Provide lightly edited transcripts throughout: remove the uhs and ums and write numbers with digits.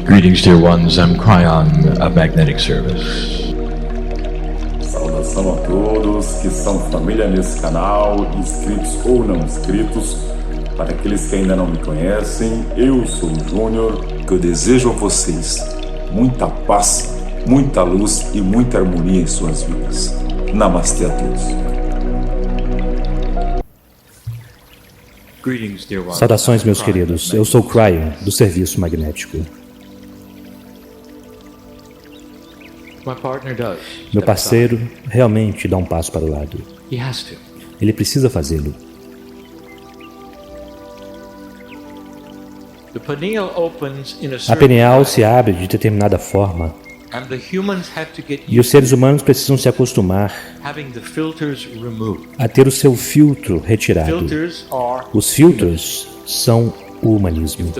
Greetings, dear ones. I'm Cryon, a magnetic service. Saudação a todos que são família nesse canal, inscritos ou não inscritos. Para aqueles que ainda não me conhecem, eu sou o Júnior, que eu desejo a vocês muita paz, muita luz e muita harmonia em suas vidas. Namastê a todos. Saudações, meus queridos. Eu sou o Cryon, do Serviço Magnético. Meu parceiro realmente dá um passo para o lado. Ele precisa fazê-lo. A pineal se abre de determinada forma e os seres humanos precisam se acostumar a ter o seu filtro retirado. Os filtros são o humanismo.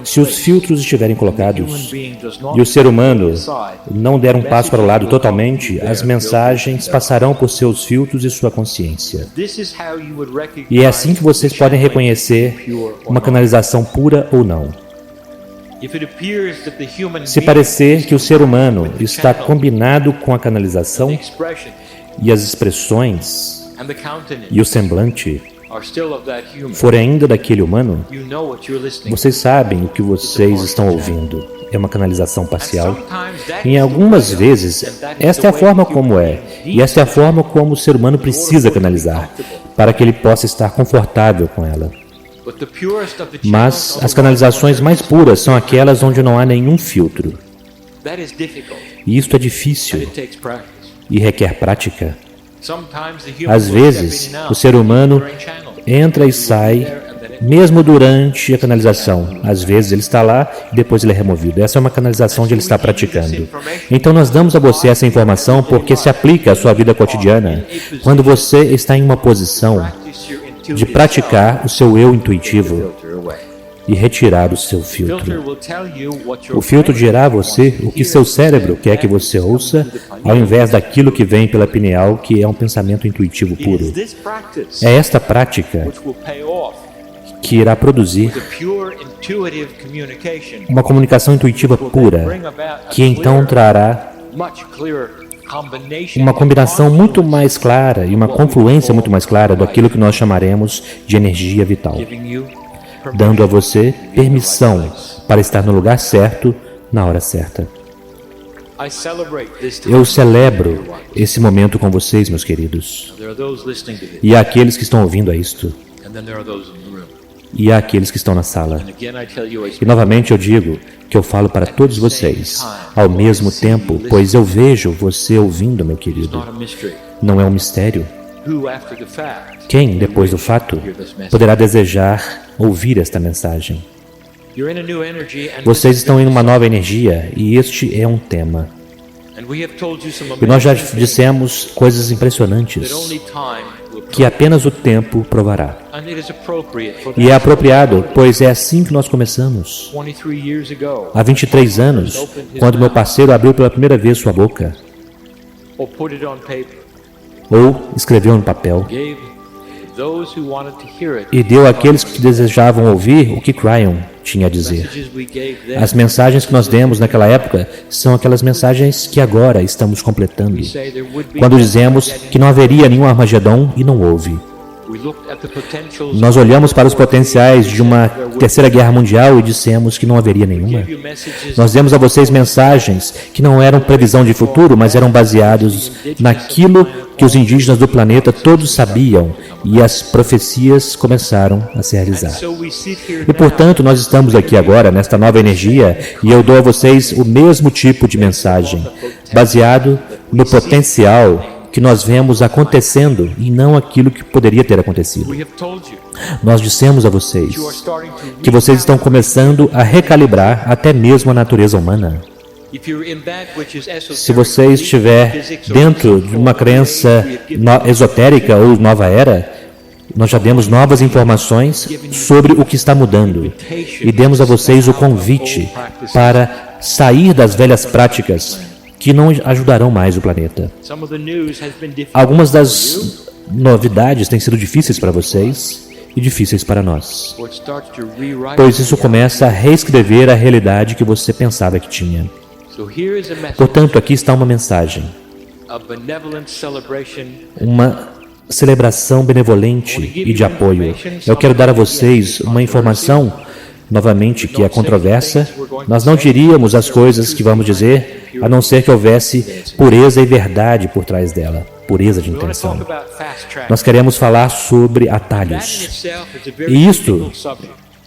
Se os filtros estiverem colocados e o ser humano não der um passo para o lado totalmente, as mensagens passarão por seus filtros e sua consciência. E é assim que vocês podem reconhecer uma canalização pura ou não. Se parecer que o ser humano está combinado com a canalização e as expressões e o semblante forem ainda daquele humano, vocês sabem o que vocês estão ouvindo. É uma canalização parcial. E algumas vezes, esta é a forma como é. E esta é a forma como o ser humano precisa canalizar, para que ele possa estar confortável com ela. Mas as canalizações mais puras são aquelas onde não há nenhum filtro. E isto é difícil e requer prática. Às vezes, o ser humano entra e sai, mesmo durante a canalização. Às vezes ele está lá e depois ele é removido. Essa é uma canalização onde ele está praticando. Então nós damos a você essa informação porque se aplica à sua vida cotidiana. Quando você está em uma posição de praticar o seu eu intuitivo e retirar o seu filtro. O filtro dirá a você o que seu cérebro quer que você ouça, ao invés daquilo que vem pela pineal, que é um pensamento intuitivo puro. É esta prática que irá produzir uma comunicação intuitiva pura, que então trará uma combinação muito mais clara e uma confluência muito mais clara daquilo que nós chamaremos de energia vital, dando a você permissão para estar no lugar certo, na hora certa. Eu celebro esse momento com vocês, meus queridos. E há aqueles que estão ouvindo a isto. E há aqueles que estão na sala. E novamente eu digo que eu falo para todos vocês, ao mesmo tempo, pois eu vejo você ouvindo, meu querido. Não é um mistério. Quem, depois do fato, poderá desejar ouvir esta mensagem? Vocês estão em uma nova energia e este é um tema. E nós já dissemos coisas impressionantes que apenas o tempo provará. E é apropriado, pois é assim que nós começamos. Há 23 anos, quando meu parceiro abriu pela primeira vez sua boca, ou escreveu no papel, e deu àqueles que desejavam ouvir o que Cryon tinha a dizer. As mensagens que nós demos naquela época são aquelas mensagens que agora estamos completando. Quando dizemos que não haveria nenhum Armagedon e não houve. Nós olhamos para os potenciais de uma terceira guerra mundial e dissemos que não haveria nenhuma. Nós demos a vocês mensagens que não eram previsão de futuro, mas eram baseados naquilo que os indígenas do planeta todos sabiam, e as profecias começaram a se realizar. E portanto, nós estamos aqui agora, nesta nova energia, e eu dou a vocês o mesmo tipo de mensagem, baseado no potencial que nós vemos acontecendo e não aquilo que poderia ter acontecido. Nós dissemos a vocês que vocês estão começando a recalibrar até mesmo a natureza humana. Se você estiver dentro de uma crença esotérica ou nova era, nós já demos novas informações sobre o que está mudando e demos a vocês o convite para sair das velhas práticas que não ajudarão mais o planeta. Algumas das novidades têm sido difíceis para vocês e difíceis para nós, pois isso começa a reescrever a realidade que você pensava que tinha. Portanto, aqui está uma mensagem, uma celebração benevolente e de apoio. Eu quero dar a vocês uma informação, novamente, que é controversa. Nós não diríamos as coisas que vamos dizer, a não ser que houvesse pureza e verdade por trás dela, pureza de intenção. Nós queremos falar sobre atalhos. E isto,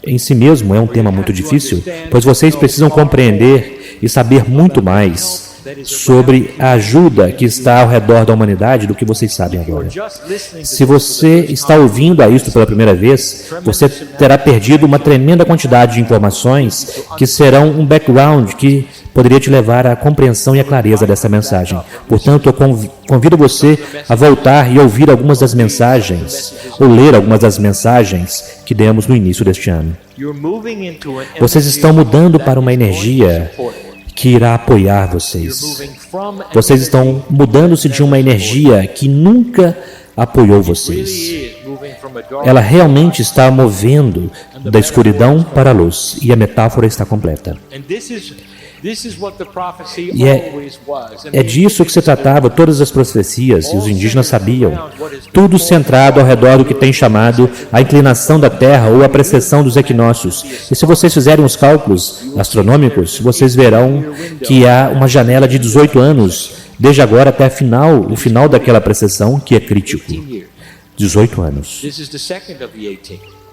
em si mesmo, é um tema muito difícil, pois vocês precisam compreender e saber muito mais sobre a ajuda que está ao redor da humanidade do que vocês sabem agora. Se você está ouvindo a isto pela primeira vez, você terá perdido uma tremenda quantidade de informações que serão um background que poderia te levar à compreensão e à clareza dessa mensagem. Portanto, eu convido você a voltar e ouvir algumas das mensagens, ou ler algumas das mensagens que demos no início deste ano. Vocês estão mudando para uma energia que irá apoiar vocês. Vocês estão mudando-se de uma energia que nunca apoiou vocês. Ela realmente está movendo da escuridão para a luz, e a metáfora está completa. E é disso que se tratava todas as profecias, e os indígenas sabiam. Tudo centrado ao redor do que tem chamado a inclinação da Terra ou a precessão dos equinócios. E se vocês fizerem os cálculos astronômicos, vocês verão que há uma janela de 18 anos, desde agora até o final daquela precessão, que é crítico. 18 anos.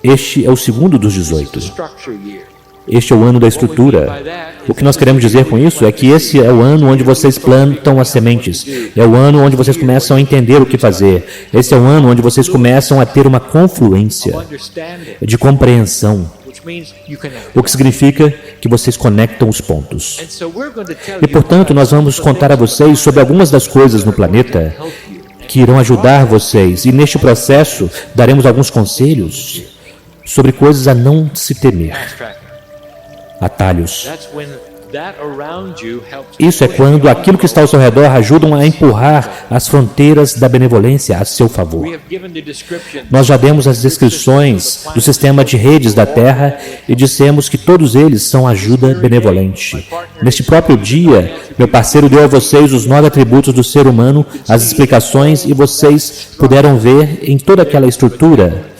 Este é o segundo dos 18. Este é o ano da estrutura. O que nós queremos dizer com isso é que esse é o ano onde vocês plantam as sementes. É o ano onde vocês começam a entender o que fazer. Esse é o ano onde vocês começam a ter uma confluência de compreensão. O que significa que vocês conectam os pontos. E, portanto, nós vamos contar a vocês sobre algumas das coisas no planeta que irão ajudar vocês. E, neste processo, daremos alguns conselhos sobre coisas a não se temer. Atalhos. Isso é quando aquilo que está ao seu redor ajudam a empurrar as fronteiras da benevolência a seu favor. Nós já demos as descrições do sistema de redes da Terra e dissemos que todos eles são ajuda benevolente. Neste próprio dia, meu parceiro deu a vocês os 9 atributos do ser humano, as explicações, e vocês puderam ver em toda aquela estrutura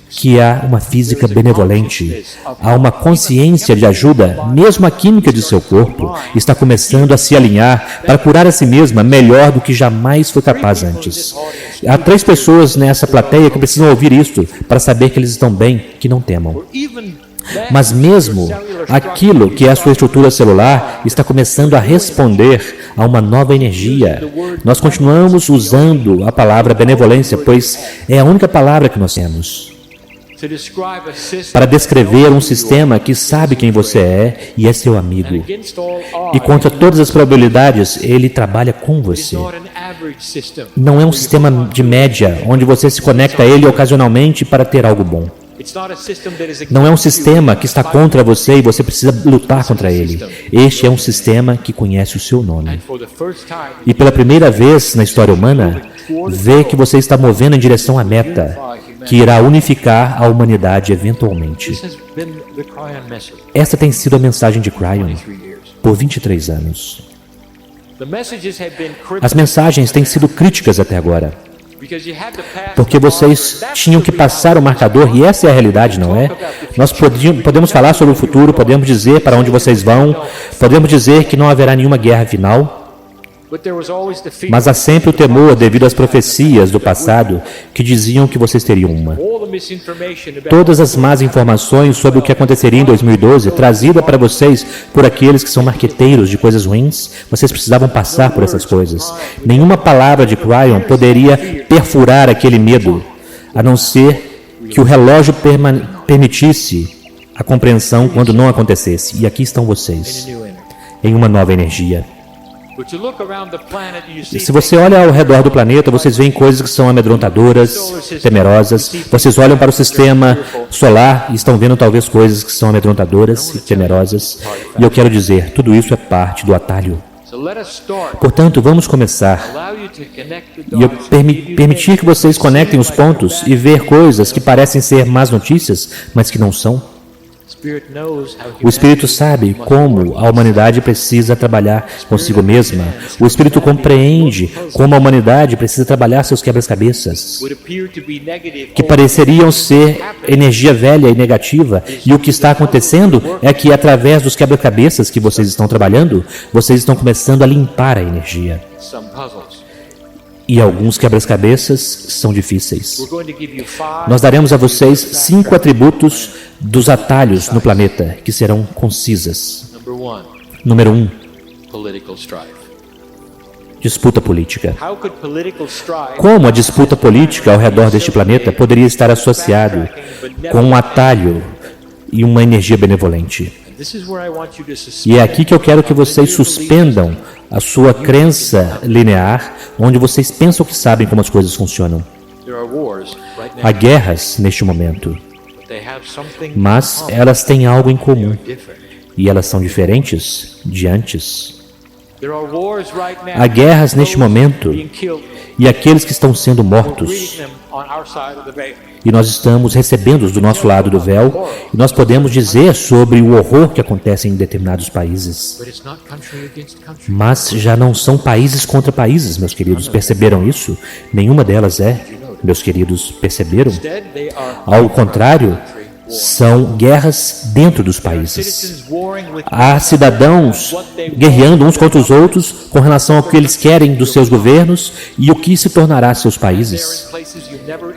que há uma física benevolente, há uma consciência de ajuda. Mesmo a química de seu corpo está começando a se alinhar para curar a si mesma melhor do que jamais foi capaz antes. Há 3 pessoas nessa plateia que precisam ouvir isto para saber que eles estão bem, que não temam. Mas mesmo aquilo que é a sua estrutura celular está começando a responder a uma nova energia. Nós continuamos usando a palavra benevolência, pois é a única palavra que nós temos para descrever um sistema que sabe quem você é e é seu amigo. E contra todas as probabilidades, ele trabalha com você. Não é um sistema de média, onde você se conecta a ele ocasionalmente para ter algo bom. Não é um sistema que está contra você e você precisa lutar contra ele. Este é um sistema que conhece o seu nome. E pela primeira vez na história humana, vê que você está movendo em direção à meta, que irá unificar a humanidade eventualmente. Esta tem sido a mensagem de Cryon por 23 anos. As mensagens têm sido críticas até agora, porque vocês tinham que passar o marcador, e essa é a realidade, não é? Nós podemos falar sobre o futuro, podemos dizer para onde vocês vão, podemos dizer que não haverá nenhuma guerra final, mas há sempre o temor devido às profecias do passado que diziam que vocês teriam uma. Todas as más informações sobre o que aconteceria em 2012, trazida para vocês por aqueles que são marqueteiros de coisas ruins, vocês precisavam passar por essas coisas. Nenhuma palavra de Cryon poderia perfurar aquele medo, a não ser que o relógio permitisse a compreensão quando não acontecesse. E aqui estão vocês, em uma nova energia. Se você olha ao redor do planeta, vocês veem coisas que são amedrontadoras, temerosas. Vocês olham para o sistema solar e estão vendo talvez coisas que são amedrontadoras e temerosas. E eu quero dizer, tudo isso é parte do atalho. Portanto, vamos começar e eu permitir que vocês conectem os pontos e ver coisas que parecem ser más notícias, mas que não são. O Espírito sabe como a humanidade precisa trabalhar consigo mesma. O Espírito compreende como a humanidade precisa trabalhar seus quebra-cabeças, que pareceriam ser energia velha e negativa. E o que está acontecendo é que, através dos quebra-cabeças que vocês estão trabalhando, vocês estão começando a limpar a energia. E alguns quebra-cabeças são difíceis. Nós daremos a vocês 5 atributos dos atalhos no planeta, que serão concisas. Número 1. Disputa política. Como a disputa política ao redor deste planeta poderia estar associado com um atalho e uma energia benevolente? E é aqui que eu quero que vocês suspendam a sua crença linear, onde vocês pensam que sabem como as coisas funcionam. Há guerras neste momento, mas elas têm algo em comum, e elas são diferentes de antes. Há guerras neste momento, e aqueles que estão sendo mortos, e nós estamos recebendo-os do nosso lado do véu, e nós podemos dizer sobre o horror que acontece em determinados países. Mas já não são países contra países, meus queridos. Perceberam isso? Nenhuma delas é, meus queridos, perceberam? Ao contrário, são guerras dentro dos países. Há cidadãos guerreando uns contra os outros com relação ao que eles querem dos seus governos e o que se tornará seus países.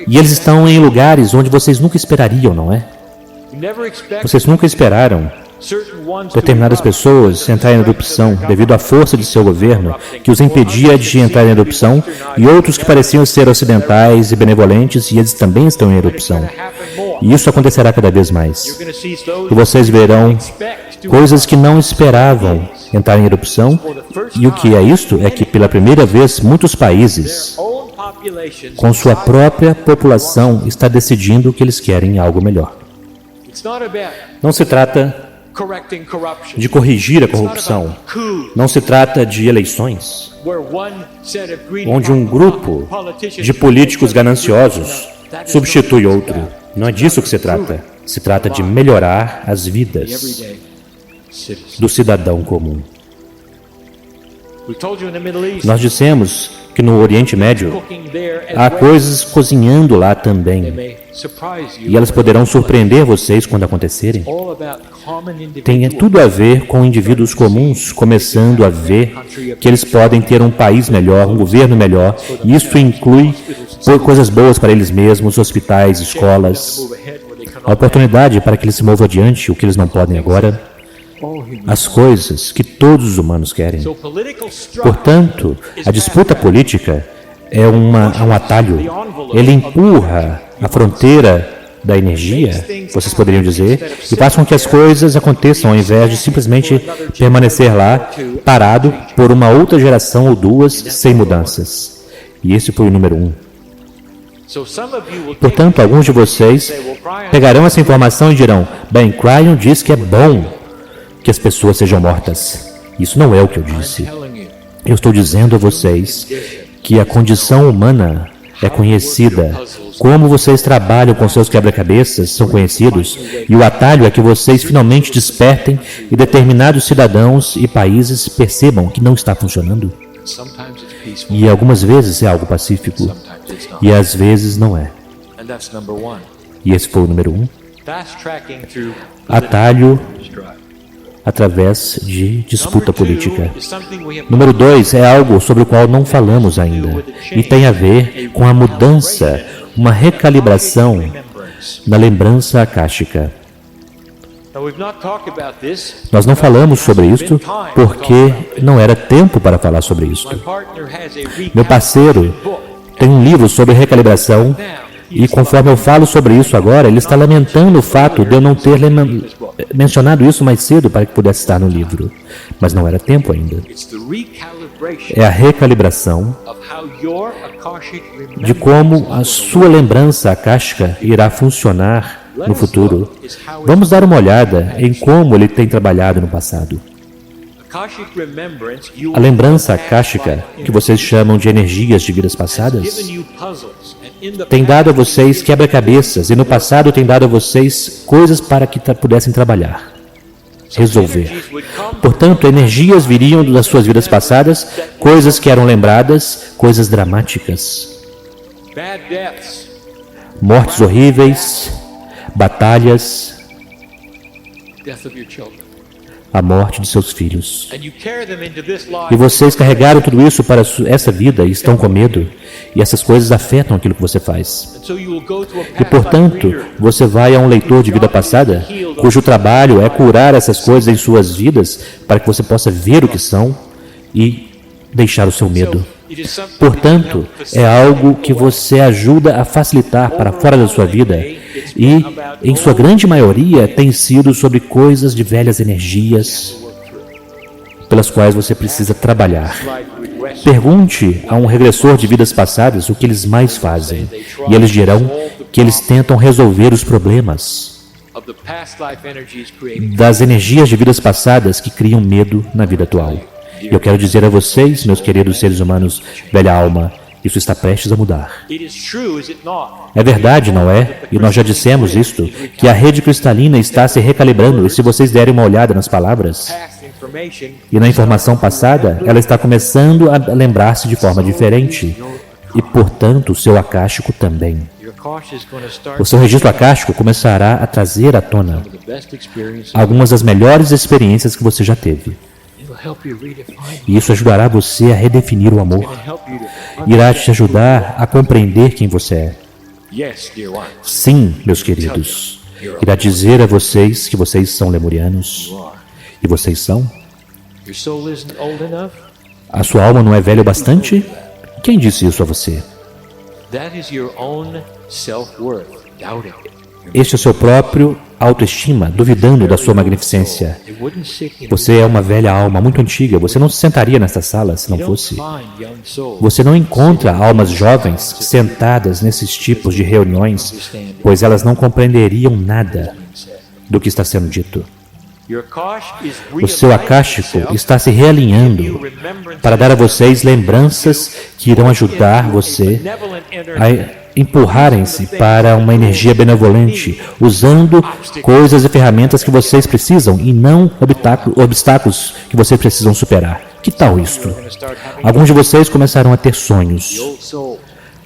E eles estão em lugares onde vocês nunca esperariam, não é? Vocês nunca esperaram determinadas pessoas entrarem em erupção devido à força de seu governo, que os impedia de entrar em erupção, e outros que pareciam ser ocidentais e benevolentes, e eles também estão em erupção. E isso acontecerá cada vez mais. E vocês verão coisas que não esperavam entrar em erupção, e o que é isto? É que pela primeira vez muitos países, com sua própria população, está decidindo que eles querem algo melhor. Não se trata de corrigir a corrupção. Não se trata de eleições, onde um grupo de políticos gananciosos substitui outro. Não é disso que se trata. Se trata de melhorar as vidas do cidadão comum. Nós dissemos que no Oriente Médio há coisas cozinhando lá também, e elas poderão surpreender vocês quando acontecerem. Tem tudo a ver com indivíduos comuns começando a ver que eles podem ter um país melhor, um governo melhor, e isso inclui coisas boas para eles mesmos, hospitais, escolas, a oportunidade para que eles se movam adiante, o que eles não podem agora, as coisas que todos os humanos querem. Portanto, a disputa política é um atalho. Ele empurra a fronteira da energia, vocês poderiam dizer, e faz com que as coisas aconteçam ao invés de simplesmente permanecer lá, parado por uma outra geração ou duas, sem mudanças. E esse foi o número 1. Portanto, alguns de vocês pegarão essa informação e dirão: bem, Cryon diz que é bom que as pessoas sejam mortas. Isso não é o que eu disse. Eu estou dizendo a vocês que a condição humana é conhecida. Como vocês trabalham com seus quebra-cabeças são conhecidos, e o atalho é que vocês finalmente despertem e determinados cidadãos e países percebam que não está funcionando. E algumas vezes é algo pacífico, e às vezes não é. E esse foi o número 1. Atalho através de disputa política. Número 2 é algo sobre o qual não falamos ainda, e tem a ver com a mudança, uma recalibração na lembrança akáshica. Nós não falamos sobre isto porque não era tempo para falar sobre isto. Meu parceiro tem um livro sobre recalibração, e conforme eu falo sobre isso agora, ele está lamentando o fato de eu não ter mencionado isso mais cedo para que pudesse estar no livro. Mas não era tempo ainda. É a recalibração de como a sua lembrança akáshica irá funcionar no futuro. Vamos dar uma olhada em como ele tem trabalhado no passado. A lembrança akáshica, que vocês chamam de energias de vidas passadas, tem dado a vocês quebra-cabeças, e no passado tem dado a vocês coisas para que pudessem trabalhar, resolver. Portanto, energias viriam das suas vidas passadas, coisas que eram lembradas, coisas dramáticas, mortes horríveis, batalhas, a morte de seus filhos. E vocês carregaram tudo isso para essa vida e estão com medo, e essas coisas afetam aquilo que você faz. E, portanto, você vai a um leitor de vida passada, cujo trabalho é curar essas coisas em suas vidas, para que você possa ver o que são e deixar o seu medo. Portanto, é algo que você ajuda a facilitar para fora da sua vida e, em sua grande maioria, tem sido sobre coisas de velhas energias pelas quais você precisa trabalhar. Pergunte a um regressor de vidas passadas o que eles mais fazem, e eles dirão que eles tentam resolver os problemas das energias de vidas passadas que criam medo na vida atual. E eu quero dizer a vocês, meus queridos seres humanos, velha alma, isso está prestes a mudar. É verdade, não é? E nós já dissemos isto, que a rede cristalina está se recalibrando, e se vocês derem uma olhada nas palavras e na informação passada, ela está começando a lembrar-se de forma diferente. E, portanto, o seu akáshico também. O seu registro akáshico começará a trazer à tona algumas das melhores experiências que você já teve. E isso ajudará você a redefinir o amor. Irá te ajudar a compreender quem você é. Sim, meus queridos. Irá dizer a vocês que vocês são lemurianos. E vocês são? A sua alma não é velha o bastante? Quem disse isso a você? Este é o seu próprio autoestima, duvidando da sua magnificência. Você é uma velha alma muito antiga. Você não se sentaria nesta sala se não fosse. Você não encontra almas jovens sentadas nesses tipos de reuniões, pois elas não compreenderiam nada do que está sendo dito. O seu akáshico está se realinhando para dar a vocês lembranças que irão ajudar você a empurrarem-se para uma energia benevolente, usando coisas e ferramentas que vocês precisam e não obstáculos que vocês precisam superar. Que tal isto? Alguns de vocês começarão a ter sonhos,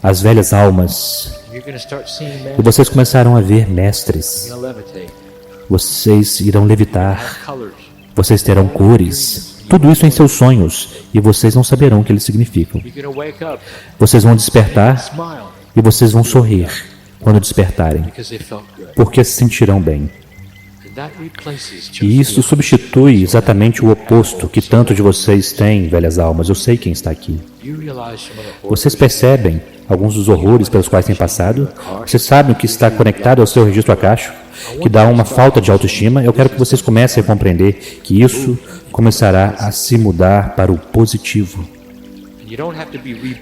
as velhas almas, e vocês começarão a ver mestres. Vocês irão levitar, vocês terão cores, tudo isso em seus sonhos, e vocês não saberão o que eles significam. Vocês vão despertar e vocês vão sorrir quando despertarem, porque se sentirão bem. E isso substitui exatamente o oposto que tanto de vocês têm, velhas almas. Eu sei quem está aqui. Vocês percebem alguns dos horrores pelos quais têm passado? Vocês sabem o que está conectado ao seu registro akáshico, que dá uma falta de autoestima? Eu quero que vocês comecem a compreender que isso começará a se mudar para o positivo.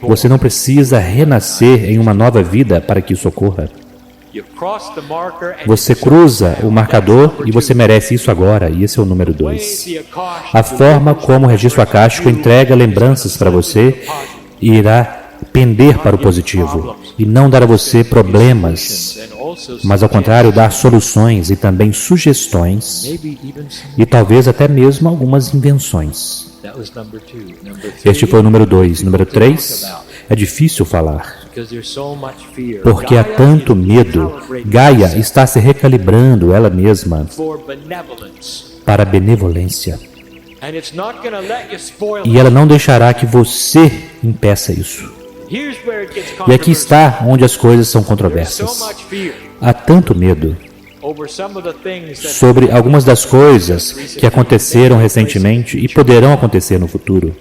Você não precisa renascer em uma nova vida para que isso ocorra. Você cruza o marcador e você merece isso agora, e esse é o número 2. A forma como o registro akáshico entrega lembranças para você irá pender para o positivo e não dar a você problemas, mas ao contrário, dar soluções e também sugestões e talvez até mesmo algumas invenções. Este foi o número 2. Número 3, é difícil falar, porque há tanto medo. Gaia está se recalibrando ela mesma para a benevolência. E ela não deixará que você impeça isso. E aqui está onde as coisas são controversas. Há tanto medo sobre algumas das coisas que aconteceram recentemente e poderão acontecer no futuro.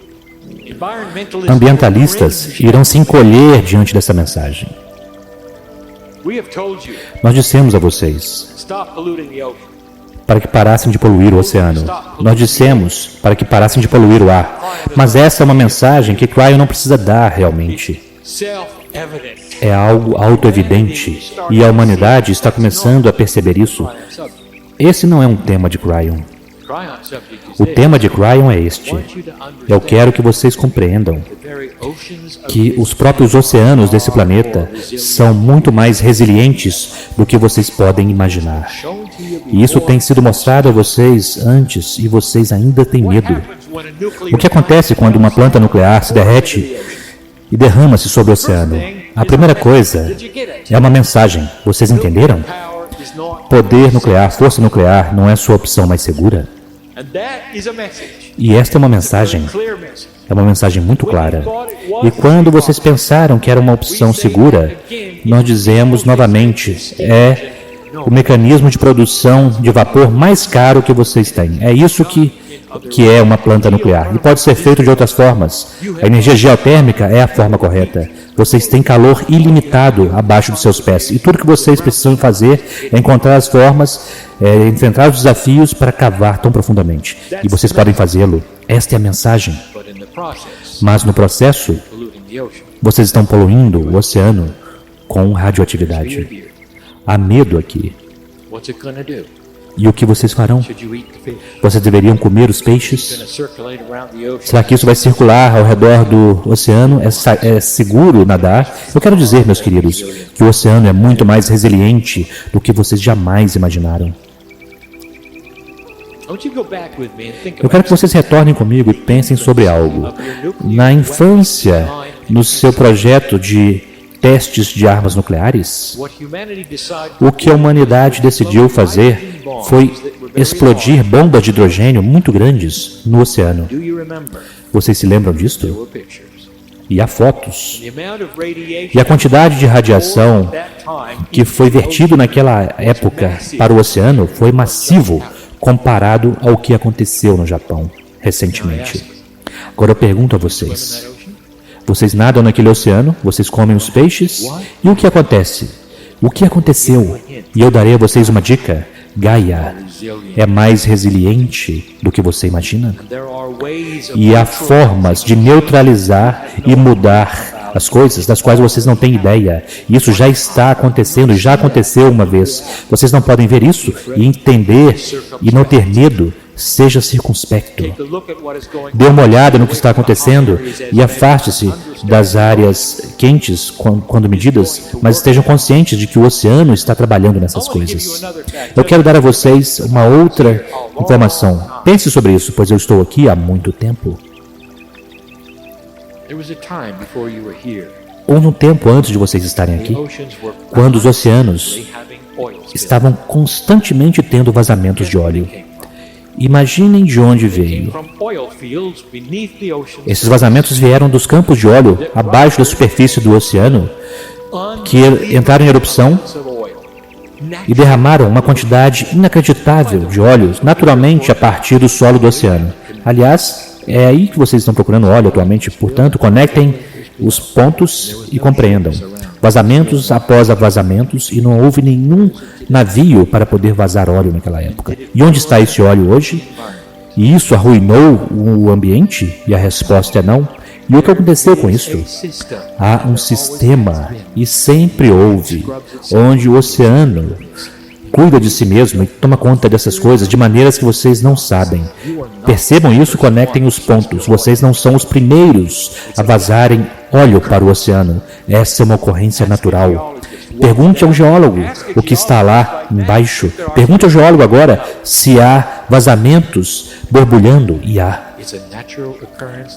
Ambientalistas irão se encolher diante dessa mensagem. Nós dissemos a vocês para que parassem de poluir o oceano. Nós dissemos para que parassem de poluir o ar. Mas essa é uma mensagem que Cryon não precisa dar realmente. É algo autoevidente e a humanidade está começando a perceber isso. Esse não é um tema de Cryon. O tema de Cryon é este. Eu quero que vocês compreendam que os próprios oceanos desse planeta são muito mais resilientes do que vocês podem imaginar. E isso tem sido mostrado a vocês antes e vocês ainda têm medo. O que acontece quando uma planta nuclear se derrete e derrama-se sobre o oceano? A primeira coisa é uma mensagem. Vocês entenderam? Poder nuclear, força nuclear não é sua opção mais segura. E esta é uma mensagem. É uma mensagem muito clara. E quando vocês pensaram que era uma opção segura, nós dizemos novamente, é o mecanismo de produção de vapor mais caro que vocês têm. É isso que é uma planta nuclear. E pode ser feito de outras formas. A energia geotérmica é a forma correta. Vocês têm calor ilimitado abaixo dos seus pés. E tudo que vocês precisam fazer é encontrar as formas, enfrentar os desafios para cavar tão profundamente. E vocês podem fazê-lo. Esta é a mensagem. Mas no processo, vocês estão poluindo o oceano com radioatividade. Há medo aqui. E o que vocês farão? Vocês deveriam comer os peixes? Será que isso vai circular ao redor do oceano? É seguro nadar? Eu quero dizer, meus queridos, que o oceano é muito mais resiliente do que vocês jamais imaginaram. Eu quero que vocês retornem comigo e pensem sobre algo. Na infância, no seu projeto de testes de armas nucleares, o que a humanidade decidiu fazer foi explodir bombas de hidrogênio muito grandes no oceano. Vocês se lembram disto? E há fotos. E a quantidade de radiação que foi vertido naquela época para o oceano foi massivo comparado ao que aconteceu no Japão recentemente. Agora eu pergunto a vocês. Vocês nadam naquele oceano, vocês comem os peixes, e o que acontece? O que aconteceu? E eu darei a vocês uma dica. Gaia é mais resiliente do que você imagina. E há formas de neutralizar e mudar as coisas das quais vocês não têm ideia. Isso já está acontecendo, já aconteceu uma vez. Vocês não podem ver isso e entender e não ter medo. Seja circunspecto. Dê uma olhada no que está acontecendo e afaste-se das áreas quentes quando medidas, mas estejam conscientes de que o oceano está trabalhando nessas coisas. Eu quero dar a vocês uma outra informação. Pense sobre isso, pois eu estou aqui há muito tempo. Ou no tempo antes de vocês estarem aqui, quando os oceanos estavam constantemente tendo vazamentos de óleo. Imaginem de onde veio. Esses vazamentos vieram dos campos de óleo abaixo da superfície do oceano, que entraram em erupção e derramaram uma quantidade inacreditável de óleo naturalmente a partir do solo do oceano. Aliás, é aí que vocês estão procurando óleo atualmente, portanto, conectem os pontos e compreendam. Vazamentos após vazamentos, e não houve nenhum navio para poder vazar óleo naquela época. E onde está esse óleo hoje? E isso arruinou o ambiente? E a resposta é não. E o que aconteceu com isso? Há um sistema, e sempre houve, onde o oceano cuida de si mesmo e toma conta dessas coisas de maneiras que vocês não sabem. Percebam isso, conectem os pontos. Vocês não são os primeiros a vazarem óleo para o oceano. Essa é uma ocorrência natural. Pergunte ao geólogo o que está lá embaixo. Pergunte ao geólogo agora se há vazamentos borbulhando. E há.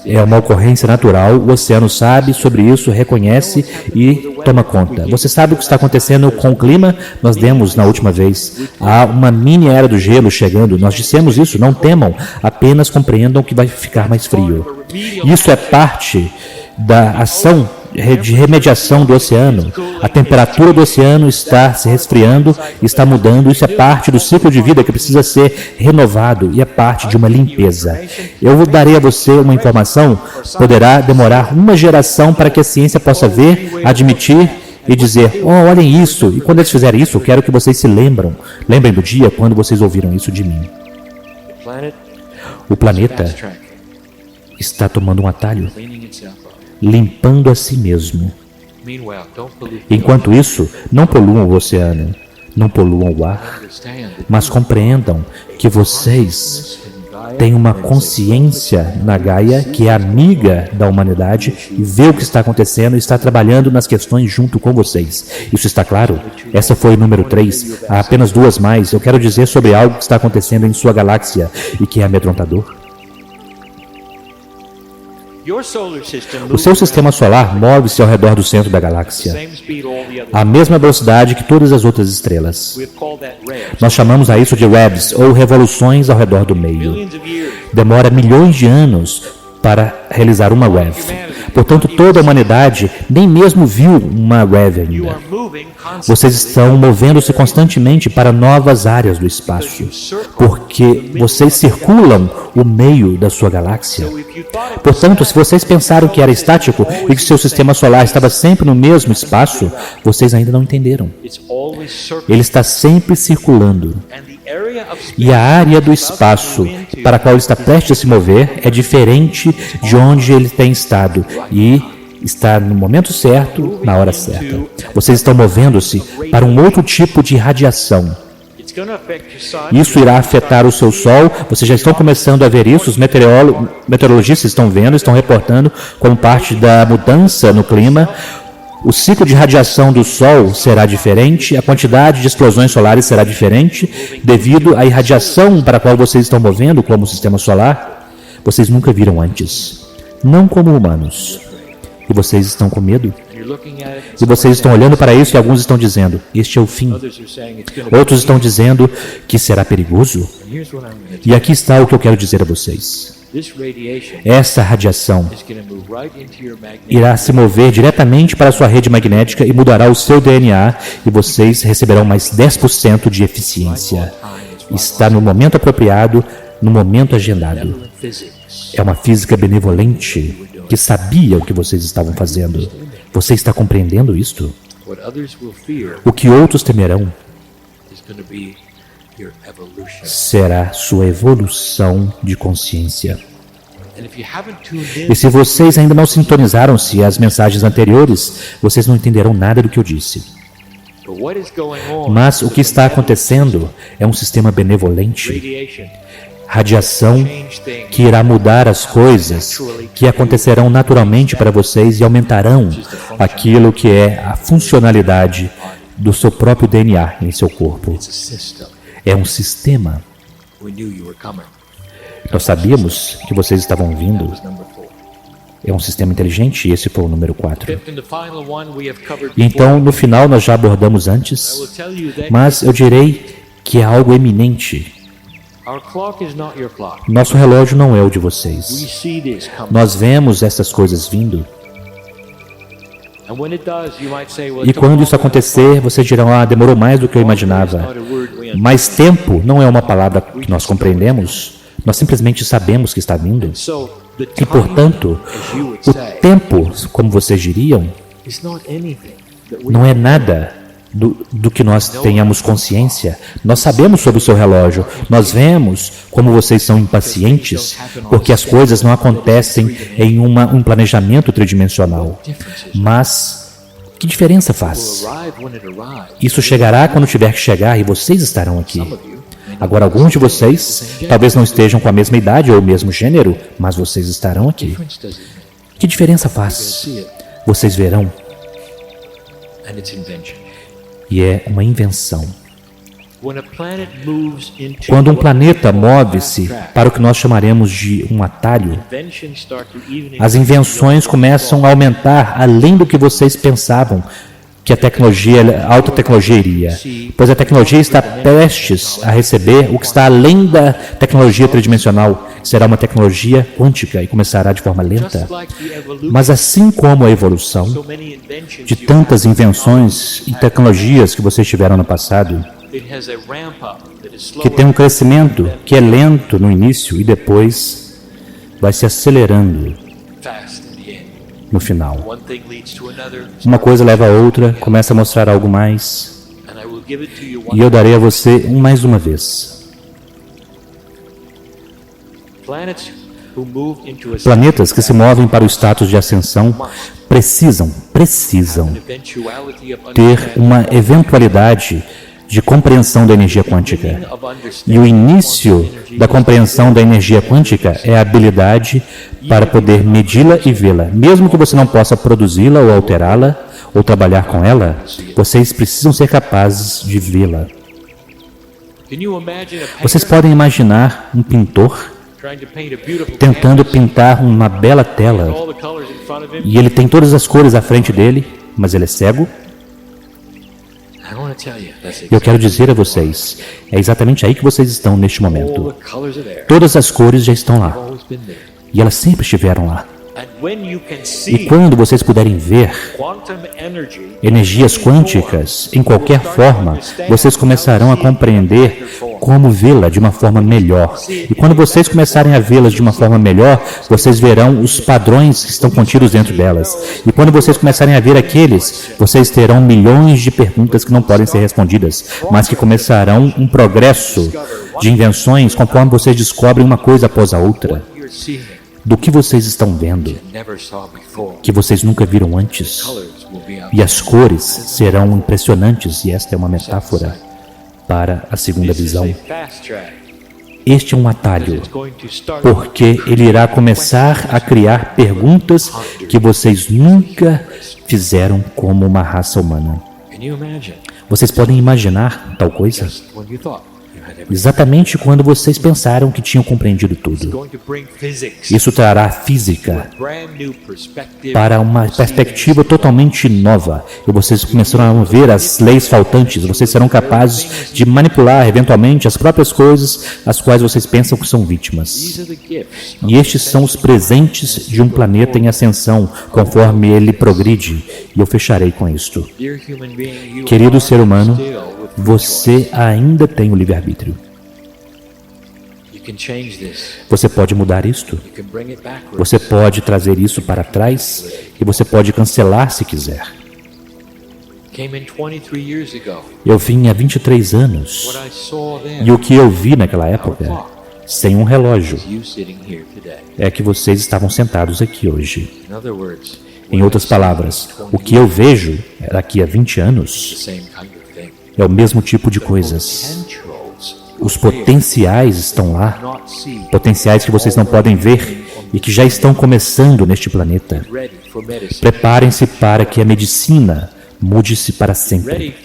É uma ocorrência natural, o oceano sabe sobre isso, reconhece e toma conta. Você sabe o que está acontecendo com o clima? Nós demos na última vez. Há uma mini era do gelo chegando. Nós dissemos isso, não temam, apenas compreendam que vai ficar mais frio. Isso é parte da ação de remediação do oceano. A temperatura do oceano está se resfriando, está mudando. Isso é parte do ciclo de vida que precisa ser renovado e é parte de uma limpeza. Eu darei a você uma informação, poderá demorar uma geração para que a ciência possa ver, admitir e dizer, olhem isso. E quando eles fizerem isso, eu quero que vocês se lembrem do dia quando vocês ouviram isso de mim. O planeta está tomando um atalho, limpando a si mesmo. Enquanto isso, não poluam o oceano. não poluam o ar, mas compreendam que vocês têm uma consciência na Gaia que é amiga da humanidade e vê o que está acontecendo e está trabalhando nas questões junto com vocês. Isso está claro? Essa foi o número 3. Há apenas 2 mais. Eu quero dizer sobre algo que está acontecendo em sua galáxia e que é amedrontador. O seu sistema solar move-se ao redor do centro da galáxia, à mesma velocidade que todas as outras estrelas. Nós chamamos a isso de webs, ou revoluções ao redor do meio. Demora milhões de anos para realizar uma web. Portanto, toda a humanidade nem mesmo viu uma web ainda. Vocês estão movendo-se constantemente para novas áreas do espaço, porque vocês circulam o meio da sua galáxia. Portanto, se vocês pensaram que era estático e que seu sistema solar estava sempre no mesmo espaço, vocês ainda não entenderam. Ele está sempre circulando. E a área do espaço para a qual ele está prestes a se mover é diferente de onde ele tem estado e está no momento certo, na hora certa. Vocês estão movendo-se para um outro tipo de radiação. Isso irá afetar o seu Sol. Vocês já estão começando a ver isso. Os meteorologistas estão vendo, estão reportando como parte da mudança no clima. O ciclo de radiação do Sol será diferente, a quantidade de explosões solares será diferente, devido à irradiação para a qual vocês estão movendo como sistema solar. Vocês nunca viram antes, não como humanos. E vocês estão com medo? E vocês estão olhando para isso e alguns estão dizendo, este é o fim. Outros estão dizendo que será perigoso. E aqui está o que eu quero dizer a vocês. Essa radiação irá se mover diretamente para a sua rede magnética e mudará o seu DNA e vocês receberão mais 10% de eficiência. Está no momento apropriado, no momento agendado. É uma física benevolente que sabia o que vocês estavam fazendo. Você está compreendendo isto? O que outros temerão será sua evolução de consciência. E se vocês ainda não sintonizaram-se às mensagens anteriores, vocês não entenderão nada do que eu disse. Mas o que está acontecendo é um sistema benevolente, radiação que irá mudar as coisas, que acontecerão naturalmente para vocês e aumentarão aquilo que é a funcionalidade do seu próprio DNA em seu corpo. É um sistema. Nós sabíamos que vocês estavam vindo. É um sistema inteligente e esse foi o número 4. E então, no final, nós já abordamos antes, mas eu direi que é algo eminente. Nosso relógio não é o de vocês. Nós vemos essas coisas vindo. E quando isso acontecer, vocês dirão, demorou mais do que eu imaginava. Mas tempo não é uma palavra que nós compreendemos. Nós simplesmente sabemos que está vindo. E, portanto, o tempo, como vocês diriam, não é nada do que nós tenhamos consciência. Nós sabemos sobre o seu relógio. Nós vemos como vocês são impacientes, porque as coisas não acontecem em um planejamento tridimensional. Mas que diferença faz? Isso chegará quando tiver que chegar e vocês estarão aqui. Agora, alguns de vocês talvez não estejam com a mesma idade ou o mesmo gênero, mas vocês estarão aqui. Que diferença faz? Vocês verão. E é uma invenção. Quando um planeta move-se para o que nós chamaremos de um atalho, as invenções começam a aumentar além do que vocês pensavam que a alta tecnologia iria, pois a tecnologia está prestes a receber o que está além da tecnologia tridimensional. Será uma tecnologia quântica e começará de forma lenta. Mas assim como a evolução de tantas invenções e tecnologias que vocês tiveram no passado, que tem um crescimento que é lento no início e depois vai se acelerando no final. Uma coisa leva a outra, começa a mostrar algo mais, e eu darei a você mais uma vez. Planetas que se movem para o status de ascensão precisam ter uma eventualidade de compreensão da energia quântica. E o início da compreensão da energia quântica é a habilidade para poder medi-la e vê-la. Mesmo que você não possa produzi-la ou alterá-la ou trabalhar com ela, vocês precisam ser capazes de vê-la. Vocês podem imaginar um pintor tentando pintar uma bela tela e ele tem todas as cores à frente dele, mas ele é cego? Eu quero dizer a vocês, é exatamente aí que vocês estão neste momento. Todas as cores já estão lá. E elas sempre estiveram lá. E quando vocês puderem ver energias quânticas em qualquer forma, vocês começarão a compreender como vê-la de uma forma melhor. E quando vocês começarem a vê-las de uma forma melhor, vocês verão os padrões que estão contidos dentro delas. E quando vocês começarem a ver aqueles, vocês terão milhões de perguntas que não podem ser respondidas, mas que começarão um progresso de invenções conforme vocês descobrem uma coisa após a outra. Do que vocês estão vendo, que vocês nunca viram antes. E as cores serão impressionantes, e esta é uma metáfora para a segunda visão. Este é um atalho, porque ele irá começar a criar perguntas que vocês nunca fizeram como uma raça humana. Vocês podem imaginar tal coisa? Exatamente quando vocês pensaram que tinham compreendido tudo. Isso trará física para uma perspectiva totalmente nova. E vocês começarão a ver as leis faltantes. Vocês serão capazes de manipular, eventualmente, as próprias coisas às quais vocês pensam que são vítimas. E estes são os presentes de um planeta em ascensão, conforme ele progride. E eu fecharei com isto. Querido ser humano, você ainda tem o livre-arbítrio. Você pode mudar isto. Você pode trazer isso para trás e você pode cancelar se quiser. Eu vim há 23 anos e o que eu vi naquela época, sem um relógio, é que vocês estavam sentados aqui hoje. Em outras palavras, o que eu vejo daqui a 20 anos é o mesmo tipo de coisas. Os potenciais estão lá, potenciais que vocês não podem ver e que já estão começando neste planeta. Preparem-se para que a medicina mude-se para sempre.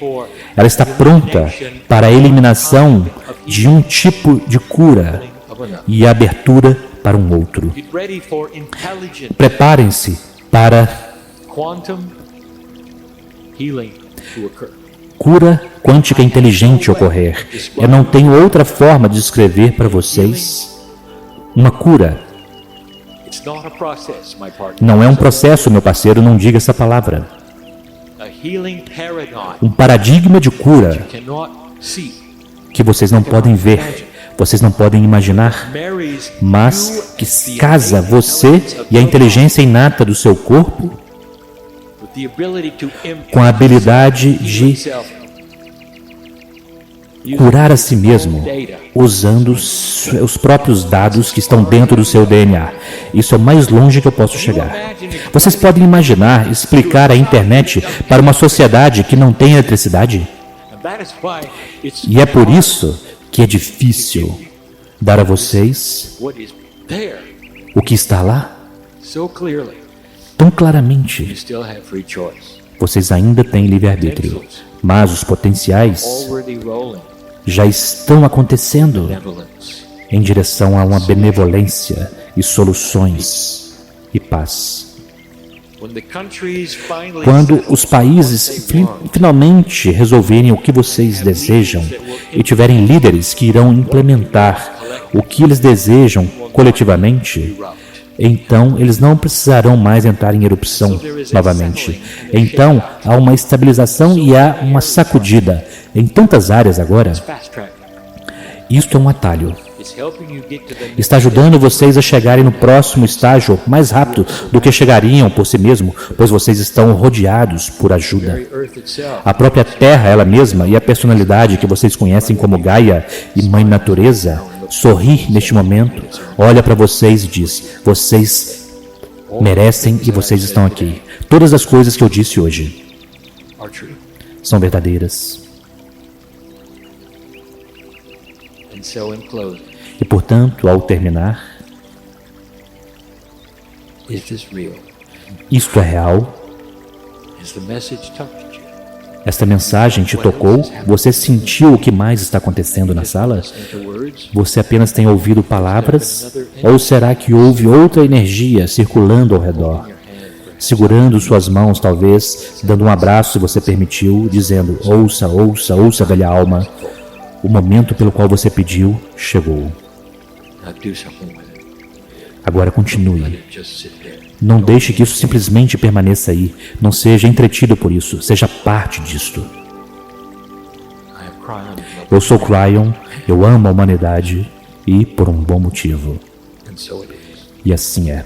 Ela está pronta para a eliminação de um tipo de cura e a abertura para um outro. Preparem-se para cura quântica inteligente ocorrer. Eu não tenho outra forma de descrever para vocês uma cura. Não é um processo, meu parceiro, não diga essa palavra. Um paradigma de cura que vocês não podem ver, vocês não podem imaginar, mas que casa você e a inteligência inata do seu corpo com a habilidade de curar a si mesmo, usando os próprios dados que estão dentro do seu DNA. Isso é o mais longe que eu posso chegar. Vocês podem imaginar explicar a internet para uma sociedade que não tem eletricidade? E é por isso que é difícil dar a vocês o que está lá tão claramente. Vocês ainda têm livre-arbítrio, mas os potenciais já estão acontecendo em direção a uma benevolência e soluções e paz. Quando os países finalmente resolverem o que vocês desejam e tiverem líderes que irão implementar o que eles desejam coletivamente, então eles não precisarão mais entrar em erupção novamente. Então há uma estabilização e há uma sacudida em tantas áreas agora. Isto é um atalho. Está ajudando vocês a chegarem no próximo estágio mais rápido do que chegariam por si mesmo, pois vocês estão rodeados por ajuda. A própria Terra, ela mesma, e a personalidade que vocês conhecem como Gaia e Mãe Natureza, sorri neste momento, olha para vocês e diz: vocês merecem e vocês estão aqui. Todas as coisas que eu disse hoje são verdadeiras. E portanto, ao terminar, isto é real? Esta mensagem te tocou? Você sentiu o que mais está acontecendo na sala? Você apenas tem ouvido palavras? Ou será que houve outra energia circulando ao redor? Segurando suas mãos, talvez, dando um abraço se você permitiu, dizendo: ouça, ouça, ouça, velha alma. O momento pelo qual você pediu chegou. Agora continue. Não deixe que isso simplesmente permaneça aí. Não seja entretido por isso. Seja parte disto. Eu sou Cryon, eu amo a humanidade e por um bom motivo. E assim é.